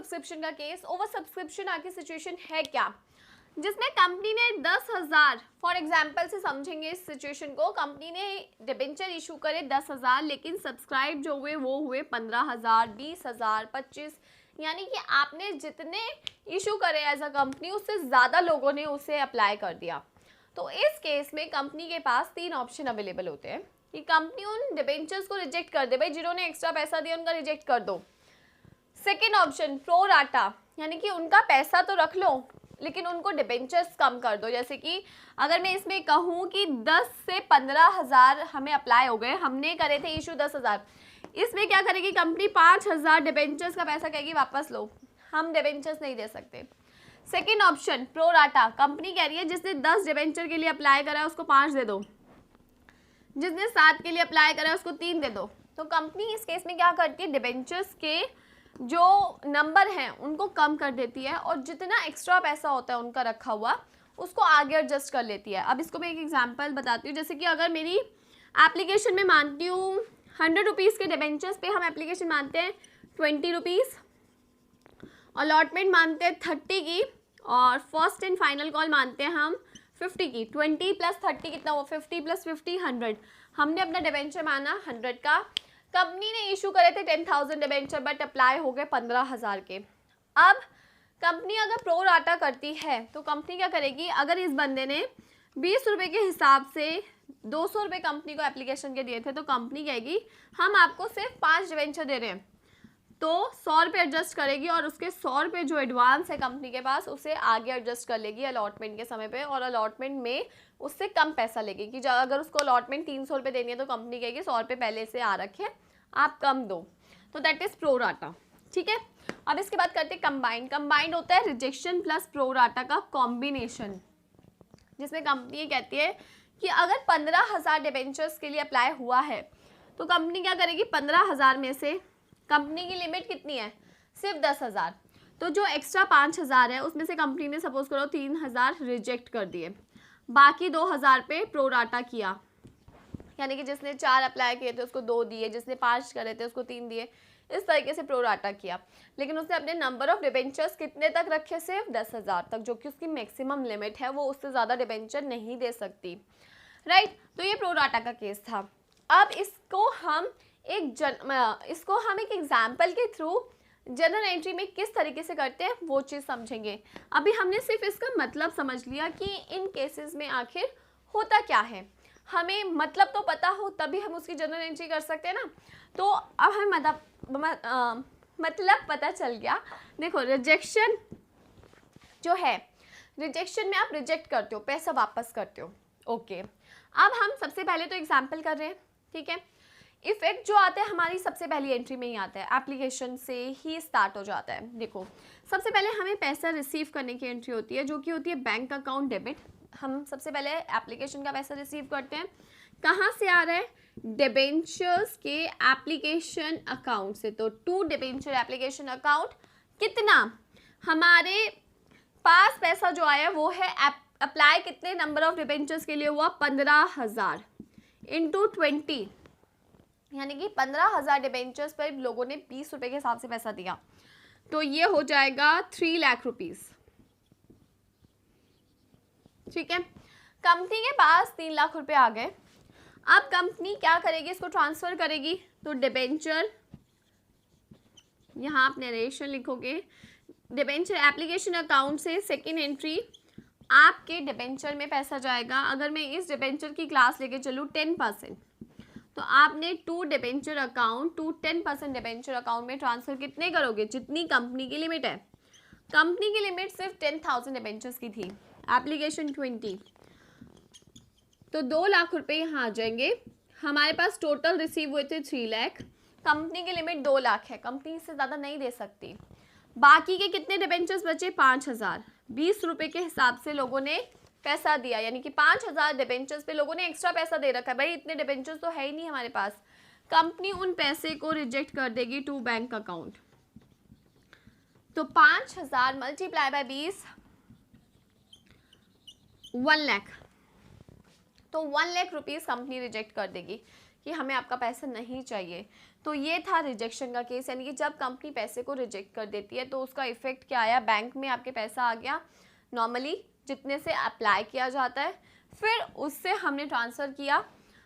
Subscription का case. Over subscription आके situation है क्या, जिसमें कंपनी ने 10,000, फॉर एग्जांपल से समझेंगे इस सिचुएशन को, कंपनी ने डिबेंचर इशू करे 10,000, लेकिन सब्सक्राइब जो हुए वो हुए 15,000, 20,000, 25, यानी कि आपने जितने इशू करे एज अ कंपनी उससे ज़्यादा लोगों ने उसे अप्लाई कर दिया। तो इस केस में कंपनी के पास 3 ऑप्शन अवेलेबल होते हैं कि कंपनी उन डिबेंचर्स को रिजेक्ट कर दे, भाई जिन्होंने एक्स्ट्रा पैसा दिया उनका रिजेक्ट कर दो। सेकेंड ऑप्शन प्रो राटा, यानी कि उनका पैसा तो रख लो लेकिन उनको डिबेंचर्स कम कर दो। जैसे कि अगर मैं इसमें कहूँ कि 10 से 15,000 हमें अप्लाई हो गए, हमने करे थे इशू 10,000, इसमें क्या करेगी कंपनी 5,000 डिबेंचर्स का पैसा कहेगी वापस लो, हम डिबेंचर्स नहीं दे सकते। Second option pro rata, company कह रही है जिसने 10 डिबेंचर के लिए अप्लाई करा है उसको 5 दे दो, जिसने 7 के लिए अप्लाई करा है उसको 3 दे दो। तो कंपनी इस केस में क्या करती है, डिबेंचर्स के जो नंबर हैं उनको कम कर देती है और जितना एक्स्ट्रा पैसा होता है उनका रखा हुआ उसको आगे एडजस्ट कर लेती है। अब इसको मैं एक एग्जांपल बताती हूँ। जैसे कि अगर मेरी एप्लीकेशन में मानती हूँ 100 रुपीज़ के डिबेंचर्स पे हम एप्लीकेशन मानते हैं 20 रुपीज़, अलॉटमेंट मानते हैं 30 की, और फर्स्ट एंड फाइनल कॉल मानते हैं हम 50 की। 20 + 30 कितना हुआ, 50 + 50 100। हमने अपना डिबेंचर माना 100 का, कंपनी ने इशू करे थे 10,000 डिबेंचर बट अप्लाई हो गए 15,000 के। अब कंपनी अगर प्रो राटा करती है तो कंपनी क्या करेगी, अगर इस बंदे ने 20 रुपये के हिसाब से 200 रुपये कंपनी को एप्लीकेशन के दिए थे तो कंपनी कहेगी हम आपको सिर्फ 5 डिबेंचर दे रहे हैं, तो 100 रुपये एडजस्ट करेगी और उसके 100 रुपये जो एडवांस है कंपनी के पास उसे आगे एडजस्ट कर लेगी अलॉटमेंट के समय पे, और अलॉटमेंट में उससे कम पैसा लेगी कि अगर उसको अलॉटमेंट 300 रुपये देनी है तो कंपनी कहेगी 100 रुपये पहले से आ रखे आप कम दो। तो दैट इज़ प्रो राटा। ठीक है, अब इसके बाद करते हैं कंबाइंड। कंबाइंड होता है रिजेक्शन प्लस प्रो राटा का कॉम्बिनेशन, जिसमें कंपनी ये कहती है कि अगर 15,000 डिबेंचर्स के लिए अप्लाई हुआ है तो कंपनी क्या करेगी, 15,000 में से कंपनी की लिमिट कितनी है, सिर्फ 10,000, तो जो एक्स्ट्रा 5,000 है उसमें से कंपनी ने सपोज करो 3,000 रिजेक्ट कर दिए, बाकी 2,000 पे प्रो राटा किया, यानी कि जिसने 4 अप्लाई किए थे उसको 2 दिए, जिसने 5 करे थे उसको 3 दिए, इस तरीके से प्रो राटा किया। लेकिन उसने अपने नंबर ऑफ डिबेंचर्स कितने तक रखे, सिर्फ 10,000 तक, जो कि उसकी मैक्सिमम लिमिट है, वो उससे ज़्यादा डिबेंचर नहीं दे सकती। राइट, तो ये प्रो राटा का केस था। अब इसको हम एक एग्जाम्पल के थ्रू जनरल एंट्री में किस तरीके से करते हैं वो चीज़ समझेंगे। अभी हमने सिर्फ इसका मतलब समझ लिया कि इन केसेस में आखिर होता क्या है, हमें मतलब तो पता हो तभी हम उसकी जनरल एंट्री कर सकते हैं ना। तो अब हमें मतलब पता चल गया। देखो रिजेक्शन जो है, रिजेक्शन में आप रिजेक्ट करते हो, पैसा वापस करते हो। ओके, अब हम सबसे पहले तो एग्जाम्पल कर रहे हैं, ठीक है। इफेक्ट जो आता है हमारी सबसे पहली एंट्री में ही आता है, एप्लीकेशन से ही स्टार्ट हो जाता है। देखो सबसे पहले हमें पैसा रिसीव करने की एंट्री होती है जो कि होती है बैंक अकाउंट डेबिट। हम सबसे पहले एप्लीकेशन का पैसा रिसीव करते हैं, कहाँ से आ रहा है, डिबेंचर्स के एप्लीकेशन अकाउंट से। तो टू डिबेंचर एप्लीकेशन अकाउंट, कितना हमारे पास पैसा जो आया वो है अप्लाई कितने नंबर ऑफ डिबेंचर्स के लिए हुआ, 15,000 इंटू 20, यानी कि 15,000 डिबेंचर्स पर लोगों ने 20 रुपये के हिसाब से पैसा दिया, तो ये हो जाएगा 3 लाख रुपीज़। ठीक है, कंपनी के पास 3 लाख रुपए आ गए। अब कंपनी क्या करेगी, इसको ट्रांसफ़र करेगी। तो डिबेंचर, यहाँ आप नरेशन लिखोगे, डिबेंचर एप्लीकेशन अकाउंट से सेकेंड एंट्री आपके डिबेंचर में पैसा जाएगा। अगर मैं इस डिबेंचर की क्लास लेके चलूँ 10%, तो आपने 2 debenture account to 10% debenture account में ट्रांसफ़र कितने करोगे, जितनी कंपनी की लिमिट है। कंपनी की लिमिट सिर्फ 10,000 डिबेंचर्स की थी, एप्लीकेशन 20, तो 2 लाख रुपए यहाँ आ जाएंगे। हमारे पास टोटल रिसीव हुए थे 3 लाख, कंपनी की लिमिट 2 लाख है, कंपनी इससे ज़्यादा नहीं दे सकती। बाकी के कितने डिबेंचर्स बचे, 5,000, 20 रुपये के हिसाब से लोगों ने पैसा दिया, यानी कि 5,000 डिबेंचर्स पे लोगों ने एक्स्ट्रा पैसा दे रखा है। भाई इतने डिबेंचर्स तो है ही नहीं हमारे पास, कंपनी उन पैसे को रिजेक्ट कर देगी टू बैंक अकाउंट। तो 5,000 मल्टीप्लाई बाय 20, 1 लाख, तो 1 लाख रुपीज़ कंपनी रिजेक्ट कर देगी। कि हमें आपका पैसा नहीं चाहिए। तो ये था रिजेक्शन का केस, यानी कि जब कंपनी पैसे को रिजेक्ट कर देती है तो उसका इफेक्ट क्या आया, बैंक में आपके पैसा आ गया नॉर्मली जितने से अप्लाई किया जाता है, फिर उससे हमने ट्रांसफ़र किया,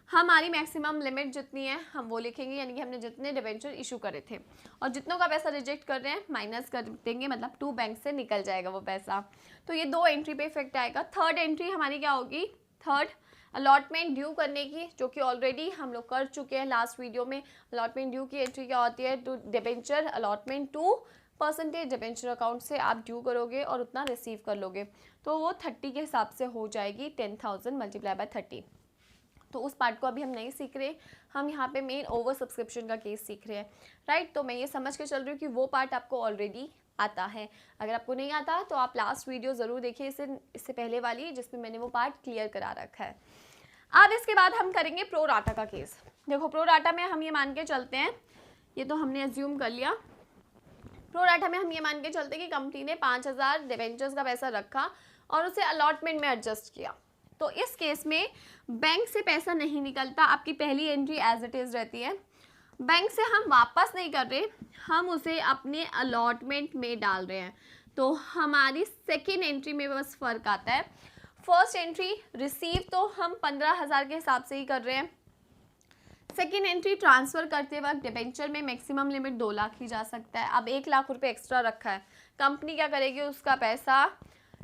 हमारी मैक्सिमम लिमिट जितनी है हम वो लिखेंगे, यानी कि हमने जितने डिबेंचर इशू करे थे और जितनों का पैसा रिजेक्ट कर रहे हैं माइनस कर देंगे, मतलब 2 बैंक से निकल जाएगा वो पैसा। तो ये 2 एंट्री पे इफेक्ट आएगा। थर्ड एंट्री हमारी क्या होगी, थर्ड अलॉटमेंट ड्यू करने की, जो कि ऑलरेडी हम लोग कर चुके हैं लास्ट वीडियो में। अलॉटमेंट ड्यू की एंट्री क्या होती है, to debenture allotment 2% debenture account से आप ड्यू करोगे और उतना रिसीव कर लोगे, तो वो 30 के हिसाब से हो जाएगी, 10,000 मल्टीप्लाई बाय 30। तो उस पार्ट को अभी हम नहीं सीख रहे, हम यहाँ पे मेन ओवर सब्सक्रिप्शन का केस सीख रहे हैं, राइट। तो मैं ये समझ के चल रही हूँ कि वो पार्ट आपको ऑलरेडी आता है। अगर आपको नहीं आता तो आप लास्ट वीडियो ज़रूर देखिए, इससे पहले वाली, जिसमें मैंने वो पार्ट क्लियर करा रखा है। अब इसके बाद हम करेंगे प्रो राटा का केस। देखो प्रो राटा में हम ये मान के चलते हैं, ये तो हमने एज्यूम कर लिया, प्रो राटा में हम ये मान के चलते हैं कि कंपनी ने 5,000 डिबेंचर्स का पैसा रखा और उसे अलॉटमेंट में एडजस्ट किया। तो इस केस में बैंक से पैसा नहीं निकलता, आपकी पहली एंट्री एज इट इज़ रहती है, बैंक से हम वापस नहीं कर रहे, हम उसे अपने अलॉटमेंट में डाल रहे हैं। तो हमारी सेकेंड एंट्री में बस फ़र्क आता है। फर्स्ट एंट्री रिसीव तो हम 15,000 के हिसाब से ही कर रहे हैं। सेकेंड एंट्री ट्रांसफ़र करते वक्त डिबेंचर में मैक्सिमम लिमिट 2 लाख ही जा सकता है। अब 1 लाख रुपए एक्स्ट्रा रखा है, कंपनी क्या करेगी, उसका पैसा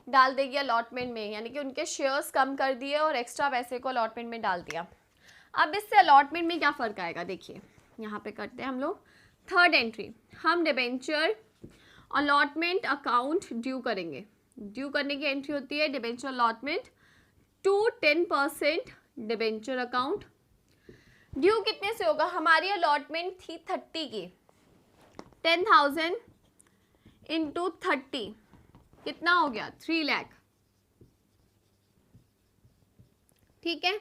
डाल देगी अलॉटमेंट में, यानी कि उनके शेयर्स कम कर दिए और एक्स्ट्रा पैसे को अलॉटमेंट में डाल दिया। अब इससे अलॉटमेंट में क्या फ़र्क आएगा, देखिए यहाँ पे करते हैं हम लोग थर्ड एंट्री, हम डिबेंचर अलॉटमेंट अकाउंट ड्यू करेंगे। ड्यू करने की एंट्री होती है debenture allotment to 10% debenture account. Due कितने से होगा, हमारी अलॉटमेंट थी 30 की, 10,000 इंटू 30 कितना हो गया, 3 लाख, ठीक है।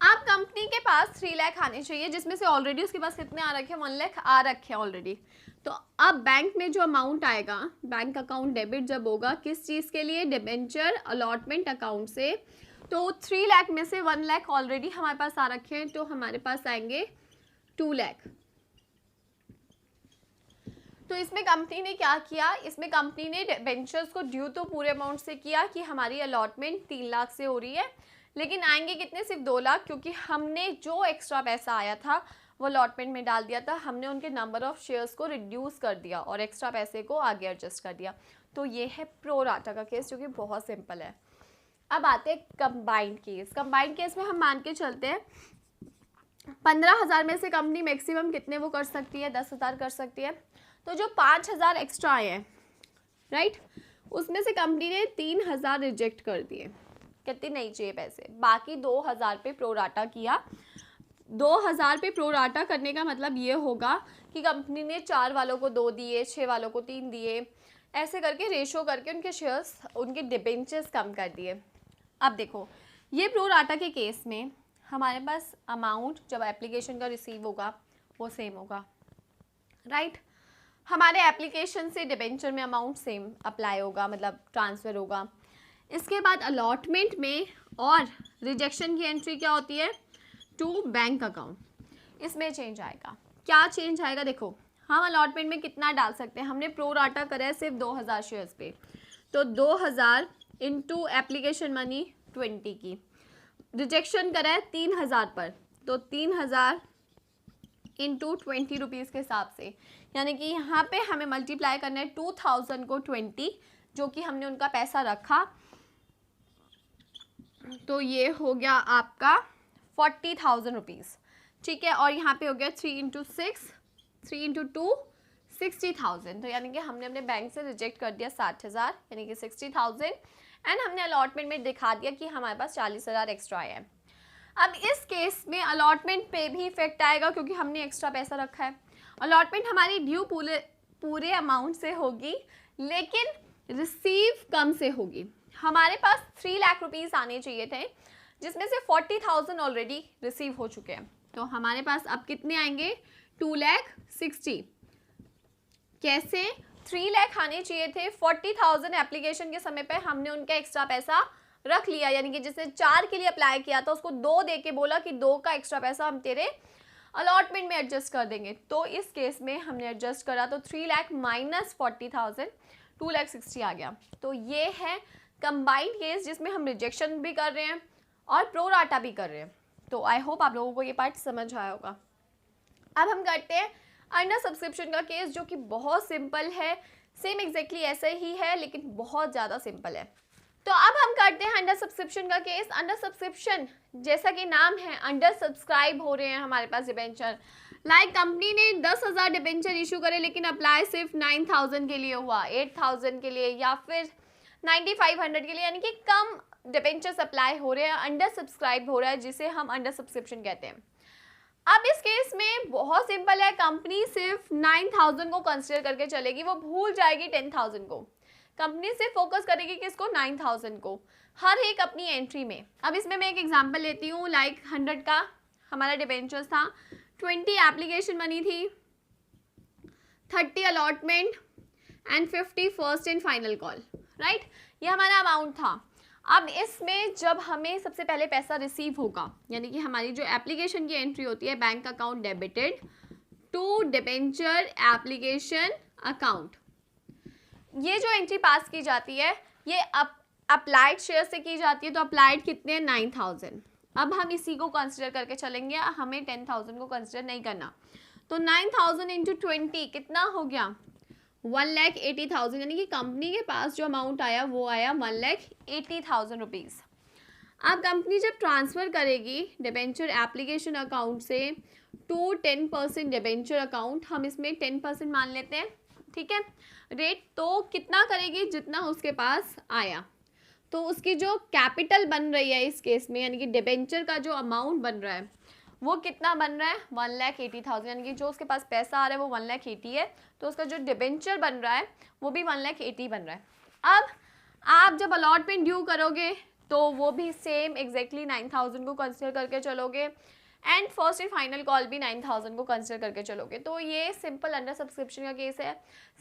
अब कंपनी के पास 3 लाख आने चाहिए, जिसमें से ऑलरेडी उसके पास कितने आ रखे हैं, 1 लाख आ रखे हैं ऑलरेडी। तो अब बैंक में जो अमाउंट आएगा, बैंक अकाउंट डेबिट जब होगा, किस चीज़ के लिए, डिबेंचर अलॉटमेंट अकाउंट से, तो 3 लाख में से 1 लाख ऑलरेडी हमारे पास आ रखे हैं, तो हमारे पास आएंगे 2 लाख। तो इसमें कंपनी ने क्या किया, इसमें कंपनी ने डिबेंचर्स को ड्यू तो पूरे अमाउंट से किया कि हमारी अलॉटमेंट 3 लाख से हो रही है, लेकिन आएंगे कितने, सिर्फ 2 लाख, क्योंकि हमने जो एक्स्ट्रा पैसा आया था वो अलॉटमेंट में डाल दिया था, हमने उनके नंबर ऑफ शेयर्स को रिड्यूस कर दिया और एक्स्ट्रा पैसे को आगे एडजस्ट कर दिया। तो ये है प्रो राटा का केस, जो कि बहुत सिंपल है। अब आते हैं कंबाइंड केस। कंबाइंड केस में हम मान के चलते हैं 15,000 में से कंपनी मैक्सिमम कितने वो कर सकती है, 10,000 कर सकती है। तो जो 5,000 एक्स्ट्रा आए हैं, राइट, उसमें से कंपनी ने 3,000 रिजेक्ट कर दिए, कितने नहीं चाहिए पैसे, बाकी 2,000 पे प्रोराटा किया। 2,000 पे प्रोराटा करने का मतलब ये होगा कि कंपनी ने 4 वालों को 2 दिए, 6 वालों को 3 दिए, ऐसे करके रेशो करके उनके शेयर्स, उनके डिबेंचर्स कम कर दिए। अब देखो ये प्रोराटा के केस में हमारे पास अमाउंट जब एप्लीकेशन का रिसीव होगा वो सेम होगा, राइट। हमारे एप्लीकेशन से डिबेंचर में अमाउंट सेम अप्लाई होगा, मतलब ट्रांसफ़र होगा। इसके बाद अलॉटमेंट में और रिजेक्शन की एंट्री क्या होती है, टू बैंक अकाउंट, इसमें चेंज आएगा। क्या चेंज आएगा, देखो हम अलॉटमेंट में कितना डाल सकते हैं, हमने प्रो राटा करा है सिर्फ 2,000 शेयर्स पे, तो 2,000 इंटू एप्लीकेशन मनी 20 की, रिजेक्शन करा है 3,000 पर, तो 3,000 इंटू 20 रुपीज़ के हिसाब से, यानी कि यहाँ पे हमें मल्टीप्लाई करना है 2,000 को 20, जो कि हमने उनका पैसा रखा, तो ये हो गया आपका 40,000 रुपीज़, ठीक है। और यहाँ पे हो गया 3 इंटू 6, 3 इंटू 2 60,000, तो यानी कि हमने अपने बैंक से रिजेक्ट कर दिया 60,000, यानी कि 60,000, एंड हमने अलॉटमेंट में दिखा दिया कि हमारे पास 40,000 एक्स्ट्रा आया है। अब इस केस में अलॉटमेंट पे भी इफेक्ट आएगा, क्योंकि हमने एक्स्ट्रा पैसा रखा है। अलॉटमेंट हमारी ड्यू पूरे अमाउंट से होगी, लेकिन रिसीव कम से होगी। हमारे पास 3 लाख रुपीज़ आने चाहिए थे, जिसमें से 40,000 ऑलरेडी रिसीव हो चुके हैं, तो हमारे पास अब कितने आएंगे, 2,60,000। कैसे, 3 लाख आने चाहिए थे, 40,000 एप्लीकेशन के समय पे हमने उनका एक्स्ट्रा पैसा रख लिया, यानी कि जिसने 4 के लिए अप्लाई किया था उसको 2 दे के बोला कि 2 का एक्स्ट्रा पैसा हम तेरे अलॉटमेंट में एडजस्ट कर देंगे, तो इस केस में हमने एडजस्ट करा तो 3 लाख माइनस 40,000 2,60,000 आ गया। तो ये है कंबाइंड केस जिसमें हम रिजेक्शन भी कर रहे हैं और प्रोराटा भी कर रहे हैं। तो आई होप आप लोगों को ये पार्ट समझ आया होगा। अब हम करते हैं अंडर सब्सक्रिप्शन का केस, जो कि बहुत सिंपल है, सेम एग्जैक्टली ऐसे ही है लेकिन बहुत ज़्यादा सिंपल है। तो अब हम करते हैं अंडर सब्सक्रिप्शन का केस। अंडर सब्सक्रिप्शन जैसा कि नाम है, अंडर सब्सक्राइब हो रहे हैं हमारे पास डिबेंचर। लाइक कंपनी ने 10,000 डिबेंचर इशू करे लेकिन अप्लाई सिर्फ 9,000 के लिए हुआ, 8,000 के लिए या फिर 9,500 के लिए, यानी कि कम डिबेंचर अप्लाई हो रहे हैं, अंडर सब्सक्राइब हो रहा है, जिसे हम अंडर सब्सक्रिप्शन कहते हैं। अब इस केस में बहुत सिंपल है, कंपनी सिर्फ 9,000 को कंसिडर करके चलेगी, वो भूल जाएगी 10,000 को। कंपनी सिर्फ फोकस करेगी किसको, 9,000 को, हर एक अपनी एंट्री में। अब इसमें मैं एक एग्जांपल लेती हूँ, लाइक 100 का हमारा डिबेंचर्स था, 20 एप्लीकेशन मनी थी, 30 allotment and 50 first and final call, right, ये हमारा अमाउंट था। अब इसमें जब हमें सबसे पहले पैसा रिसीव होगा, यानी कि हमारी जो एप्लीकेशन की एंट्री होती है, bank account debited to debenture application account, ये जो एंट्री पास की जाती है ये अप्लाइड शेयर से की जाती है। तो अप्लाइड कितने हैं, 9,000। अब हम इसी को कंसिडर करके चलेंगे, हमें 10,000 को कंसिडर नहीं करना। तो 9,000 इंटू 20 कितना हो गया, 1,80,000, यानी कि कंपनी के पास जो अमाउंट आया वो आया 1,80,000 रुपीज़। अब कंपनी जब ट्रांसफ़र करेगी डिबेंचर एप्लीकेशन अकाउंट से टू 10% डिबेंचर अकाउंट, हम इसमें 10% मान लेते हैं, ठीक है रेट, तो कितना करेगी, जितना उसके पास आया। तो उसकी जो कैपिटल बन रही है इस केस में, यानी कि डिबेंचर का जो अमाउंट बन रहा है वो कितना बन रहा है, 1,80,000, यानी कि जो उसके पास पैसा आ रहा है वो 1,80,000 है, तो उसका जो डिबेंचर बन रहा है वो भी 1,80,000 बन रहा है। अब आप जब अलॉटमेंट ड्यू करोगे तो वो भी सेम एग्जैक्टली 9,000 को कंसिडर करके चलोगे, and first and final call भी 9,000 को कंसिडर करके चलोगे। तो ये सिंपल अंडर सब्सक्रिप्शन का केस है,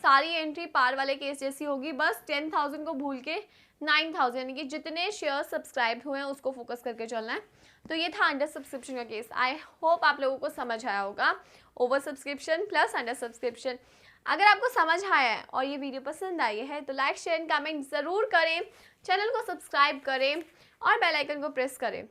सारी एंट्री पार वाले केस जैसी होगी, बस 10,000 को भूल के 9,000, यानी कि जितने शेयर सब्सक्राइब हुए हैं उसको फोकस करके चलना है। तो ये था अंडर सब्सक्रिप्शन का केस। आई होप आप लोगों को समझ आया होगा, over subscription plus under subscription. अगर आपको समझ आया है और ये वीडियो पसंद आई है तो लाइक शेयर एंड कमेंट ज़रूर करें, चैनल को सब्सक्राइब करें और बेल आइकन को प्रेस करें।